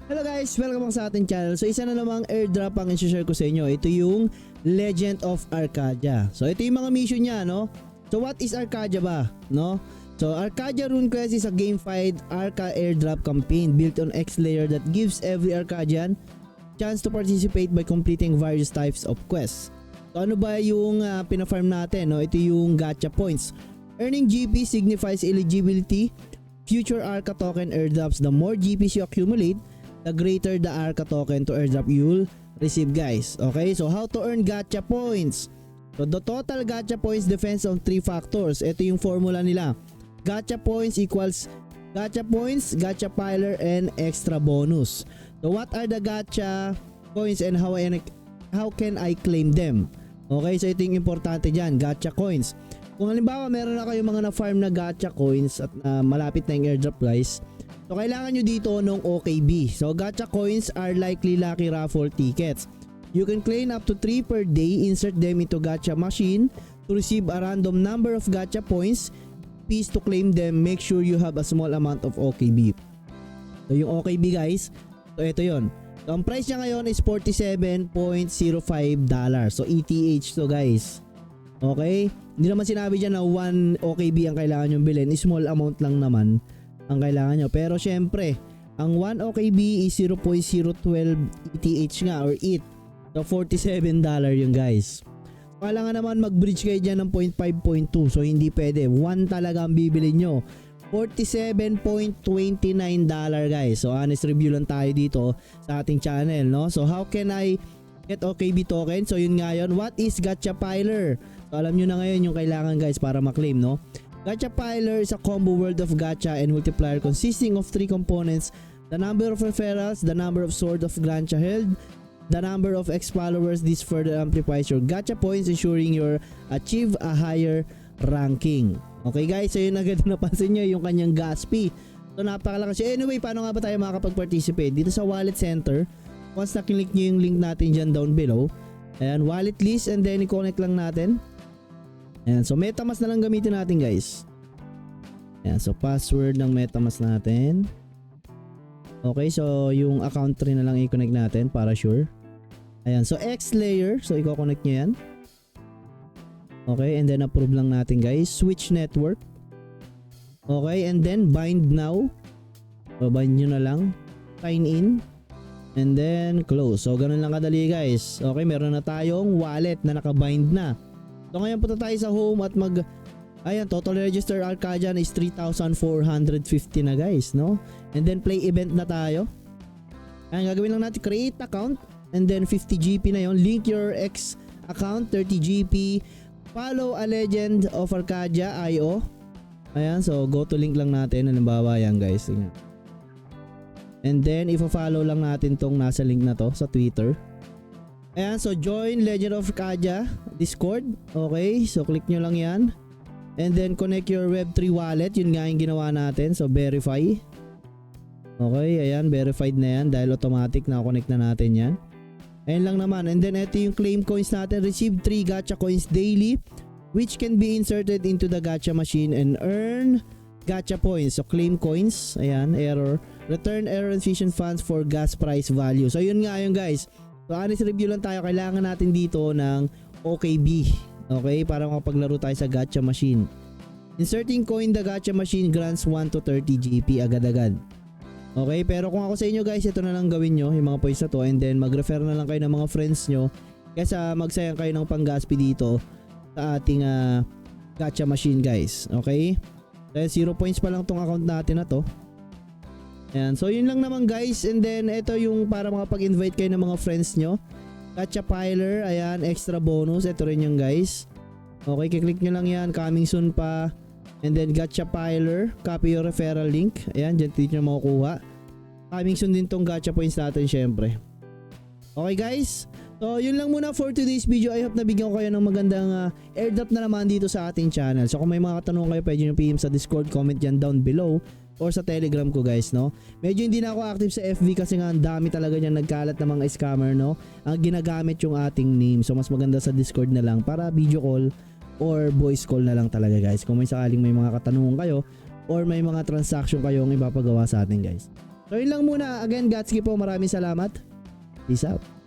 Hello guys, welcome back sa ating channel. So isa na namang airdrop ang i-share ko sa inyo. Ito yung Legend of Arcadia. So ito yung mga mission niya, no? So what is Arcadia ba, no? So Arcadia RuneQuest is a gamified Arca airdrop campaign built on X layer that gives every Arcadian chance to participate by completing various types of quests. So ano ba yung pina-farm natin, no? Ito yung gacha points. Earning GP signifies eligibility. Future Arca token airdrops. The more GPs you accumulate, the greater the Arca token to airdrop you'll receive, guys. Okay, so how to earn gacha points? So the total gacha points depends on 3 factors. Ito yung formula nila. Gacha points equals gacha points, gacha piler, and extra bonus. So what are the gacha coins and how can I claim them? Okay, so ito yung importante dyan, gacha coins. Kung halimbawa meron na kayong mga na-farm na gacha coins at malapit na yung airdrop, guys, so kailangan nyo dito ng OKB. So gacha coins are likely lucky raffle tickets. You can claim up to 3 per day, insert them into gacha machine to receive a random number of gacha points. Please to claim them, make sure you have a small amount of OKB. So yung OKB, guys, so ito yon. So ang price niya ngayon is $47.05. So ETH to, guys. Okay? Hindi naman sinabi dyan na 1 OKB ang kailangan nyo bilhin. Small amount lang naman ang kailangan nyo. Pero syempre, ang 1 OKB is 0.012 ETH nga or ETH. So $47 yung, guys. Kailangan naman mag-bridge kayo dyan ng 0.5.2. So hindi pwede. 1 talaga ang bibili nyo. $47.29, guys. So honest review lang tayo dito sa ating channel, no? So how can I get OKB token? So yun nga yun. What is gacha piler? So alam nyo na ngayon yung kailangan, guys, para maklaim, no? Gacha piler is a combo world of gacha and multiplier consisting of 3 components: the number of referrals, the number of sword of gacha held, the number of X followers. This further amplifies your gacha points, ensuring you achieve a higher ranking. Okay, guys, so yun agad napansin nyo yung kanyang gas fee. So napakalakas. Anyway, paano nga ba tayo makakapag-participate? Dito sa wallet center, once na-click nyo yung link natin dyan down below, ayan, wallet list, and then i-connect lang natin. Ayan, so MetaMask na lang gamitin natin, guys. Ayan, so password ng MetaMask natin. Okay, so yung account rin na lang i-connect natin para sure. Ayan, so X layer, so i-connect nyo yan. Okay, and then approve lang natin, guys. Switch network. Okay, and then bind now. So bind nyo na lang. Sign in. And then close. So ganun lang kadali, guys. Okay, meron na tayong wallet na nakabind na. So ngayon punta tayo sa home at ayan, total register Arcadian is 3,450 na, guys, no? And then play event na tayo. Ayan, gagawin lang natin, create account, and then 50 GP na yon. Link your X account, 30 GP. Follow a Legend of Arcadia IO. Ayan, so go to link lang natin. Halimbawa yan, guys. Tingnan. And then i-follow lang natin tong nasa link na to sa Twitter. Ayan, so join Legend of Arcadia Discord. Okay, so click nyo lang yan. And then connect your Web3 wallet. Yun nga yung ginawa natin. So verify. Okay, ayan, verified na yan dahil automatic na connect na natin yan. Ayan lang naman. And then ito yung claim coins natin. Receive 3 gacha coins daily, which can be inserted into the gacha machine and earn gacha points. So claim coins. Ayan, error. Return error efficient funds for gas price value. So yun nga yun, guys. So honest review lang tayo. Kailangan natin dito ng OKB. Okay, para makapaglaro tayo sa gacha machine. Inserting coin the gacha machine grants 1 to 30 GP agad-agad. Okay, pero kung ako sa inyo, guys, ito na lang gawin nyo, yung mga points na to, and then mag-refer na lang kayo ng mga friends nyo kaysa magsayang kayo ng pang-gaspi dito sa ating gacha machine, guys. Okay, dahil 0 points pa lang tong account natin na to. Ayan, so yun lang naman, guys. And then ito yung para makapag-invite kayo ng mga friends nyo. Gacha piler, ayan, extra bonus. Ito rin yung, guys. Okay, kiklik nyo lang yan, coming soon pa. And then gacha piler, copy your referral link. Ayan, dyan dito nyo makukuha. Coming soon din tong gacha points natin, syempre. Okay, guys, so yun lang muna for today's video. I hope nabigyan ko kayo ng magandang airdrop na naman dito sa ating channel. So kung may mga katanungan kayo, pwede nyo PM sa Discord, comment dyan down below, or sa Telegram ko, guys, no? Medyo hindi na ako active sa FB kasi nga ang dami talaga niyan nagkalat ng mga scammer, no? Ang ginagamit yung ating name. So mas maganda sa Discord na lang para video call or voice call na lang talaga, guys, kung may sakaling may mga katanungan kayo or may mga transaction kayong ipapagawa sa atin, guys. So yun lang muna. Again, Gatski po, maraming salamat. Peace out.